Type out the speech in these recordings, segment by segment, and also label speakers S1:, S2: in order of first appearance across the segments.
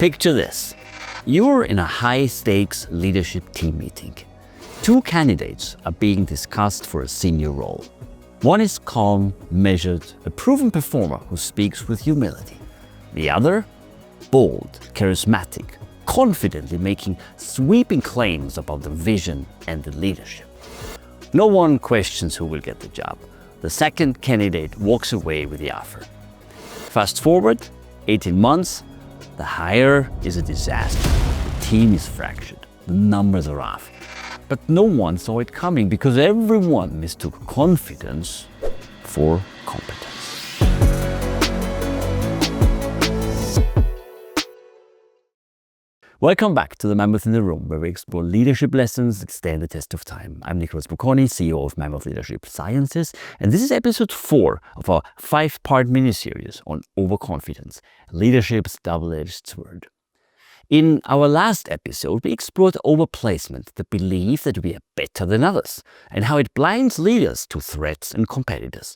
S1: Picture this. You're in a high-stakes leadership team meeting. Two candidates are being discussed for a senior role. One is calm, measured, a proven performer who speaks with humility. The other, bold, charismatic, confidently making sweeping claims about the vision and the leadership. No one questions who will get the job. The second candidate walks away with the offer. Fast forward 18 months, the hire is a disaster. The team is fractured, the numbers are off. But no one saw it coming because everyone mistook confidence for competence. Welcome back to the Mammoth in the Room, where we explore leadership lessons that stand the test of time. I'm Nicholas Bocconi, CEO of Mammoth Leadership Sciences, and this is episode 4 of our 5-part mini-series on overconfidence, leadership's double-edged sword. In our last episode, we explored overplacement, the belief that we are better than others, and how it blinds leaders to threats and competitors.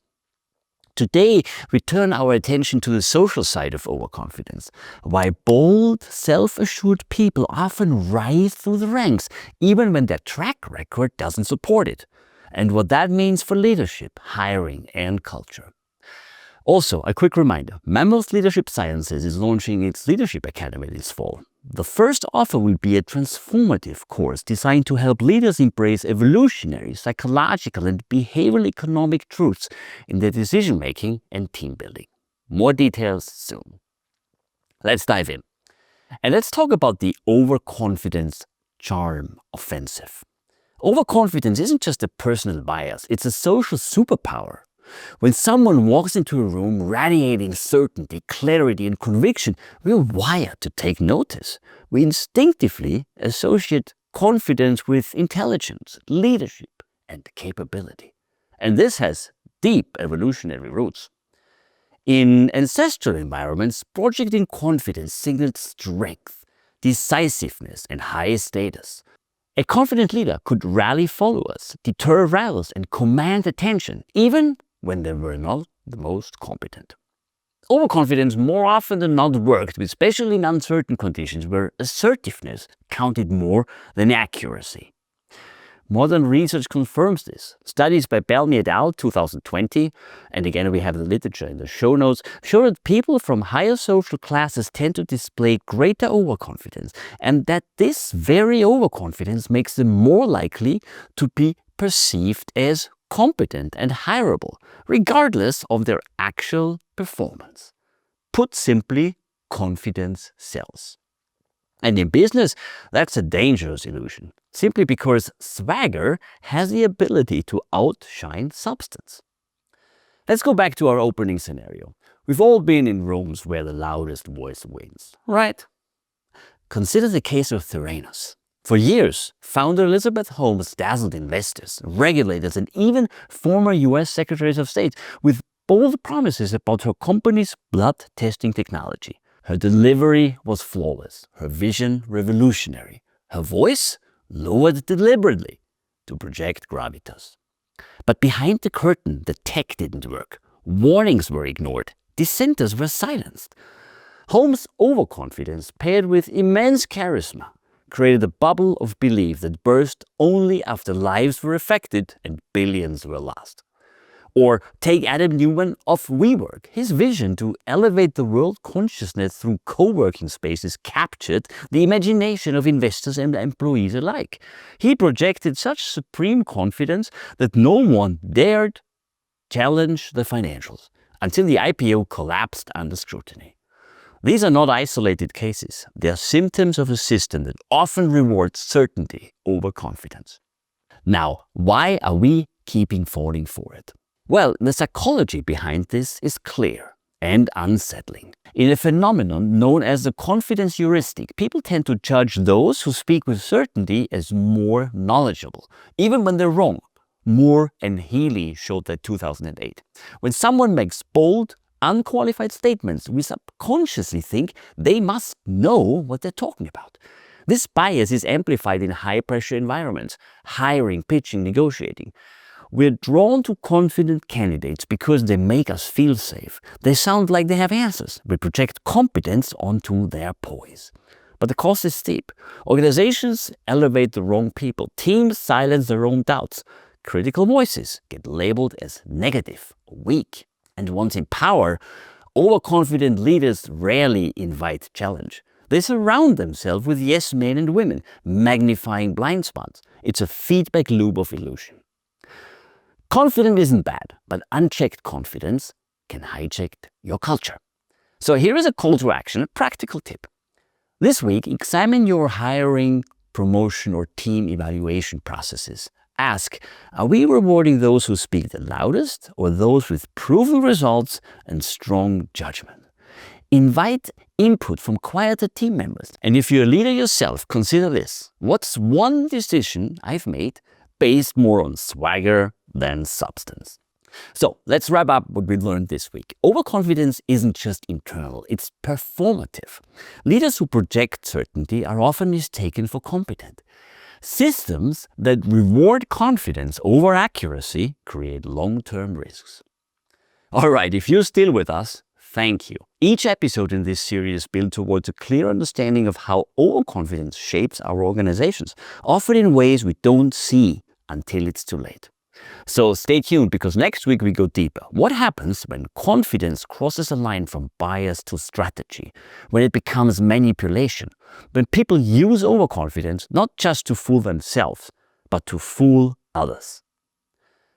S1: Today, we turn our attention to the social side of overconfidence, why bold, self-assured people often rise through the ranks, even when their track record doesn't support it, and what that means for leadership, hiring, and culture. Also, a quick reminder, Mammoth Leadership Sciences is launching its Leadership Academy this fall. The first offer will be a transformative course designed to help leaders embrace evolutionary, psychological, and behavioral economic truths in their decision-making and team building. More details soon. Let's dive in. And let's talk about the overconfidence charm offensive. Overconfidence isn't just a personal bias, it's a social superpower. When someone walks into a room radiating certainty, clarity, and conviction, we're wired to take notice. We instinctively associate confidence with intelligence, leadership, and capability. And this has deep evolutionary roots. In ancestral environments, projecting confidence signaled strength, decisiveness, and high status. A confident leader could rally followers, deter rivals, and command attention, even when they were not the most competent. Overconfidence more often than not worked, especially in uncertain conditions where assertiveness counted more than accuracy. Modern research confirms this. Studies by Bellamy et al. 2020, and again we have the literature in the show notes, show that people from higher social classes tend to display greater overconfidence, and that this very overconfidence makes them more likely to be perceived as competent and hireable, regardless of their actual performance. Put simply, confidence sells. And in business, that's a dangerous illusion, simply because swagger has the ability to outshine substance. Let's go back to our opening scenario. We've all been in rooms where the loudest voice wins, right? Consider the case of Theranos. For years, founder Elizabeth Holmes dazzled investors, regulators, and even former US Secretaries of State with bold promises about her company's blood testing technology. Her delivery was flawless, her vision revolutionary, her voice lowered deliberately to project gravitas. But behind the curtain, the tech didn't work. Warnings were ignored. Dissenters were silenced. Holmes' overconfidence, paired with immense charisma, created a bubble of belief that burst only after lives were affected and billions were lost. Or take Adam Neumann of WeWork. His vision to elevate the world consciousness through co-working spaces captured the imagination of investors and employees alike. He projected such supreme confidence that no one dared challenge the financials until the IPO collapsed under scrutiny. These are not isolated cases. They are symptoms of a system that often rewards certainty over confidence. Now, why are we keeping falling for it? Well, the psychology behind this is clear and unsettling. In a phenomenon known as the confidence heuristic, people tend to judge those who speak with certainty as more knowledgeable, even when they're wrong. Moore and Healy showed that in 2008. When someone makes bold, unqualified statements, we subconsciously think they must know what they're talking about. This bias is amplified in high-pressure environments, hiring, pitching, negotiating. We're drawn to confident candidates because they make us feel safe. They sound like they have answers. We project competence onto their poise. But the cost is steep. Organizations elevate the wrong people. Teams silence their own doubts. Critical voices get labeled as negative, weak. And once in power, overconfident leaders rarely invite challenge. They surround themselves with yes men and women, magnifying blind spots. It's a feedback loop of illusion. Confidence isn't bad, but unchecked confidence can hijack your culture. So here is a call to action, a practical tip. This week, examine your hiring, promotion, or team evaluation processes. Ask, are we rewarding those who speak the loudest or those with proven results and strong judgment? Invite input from quieter team members. And if you're a leader yourself, consider this. What's one decision I've made based more on swagger than substance? So let's wrap up what we learned this week. Overconfidence isn't just internal, it's performative. Leaders who project certainty are often mistaken for competent. Systems that reward confidence over accuracy create long-term risks. All right, if you're still with us, thank you. Each episode in this series is built towards a clear understanding of how overconfidence shapes our organizations, often in ways we don't see until it's too late. So stay tuned, because next week we go deeper. What happens when confidence crosses a line from bias to strategy? When it becomes manipulation? When people use overconfidence not just to fool themselves, but to fool others?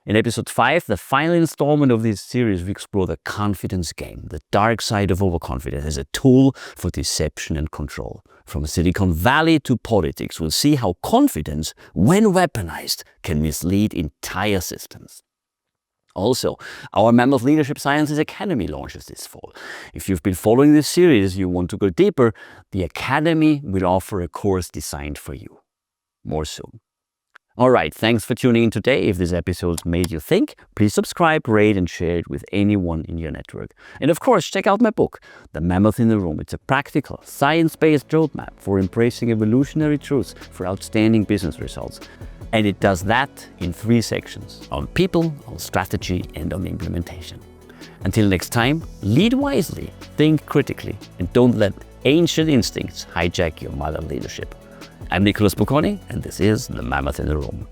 S1: In episode 5, the final installment of this series, we explore the confidence game, the dark side of overconfidence as a tool for deception and control. From Silicon Valley to politics, we'll see how confidence, when weaponized, can mislead entire systems. Also, our Mammoth Leadership Sciences Academy launches this fall. If you've been following this series, you want to go deeper, the Academy will offer a course designed for you. More soon. All right, thanks for tuning in today. If this episode made you think, please subscribe, rate, and share it with anyone in your network. And of course, check out my book, The Mammoth in the Room. It's a practical, science-based roadmap for embracing evolutionary truths for outstanding business results. And it does that in 3 sections: on people, on strategy, and on implementation. Until next time, lead wisely, think critically, and don't let ancient instincts hijack your modern leadership. I'm Nicholas Bocconi, and this is The Mammoth in the Room.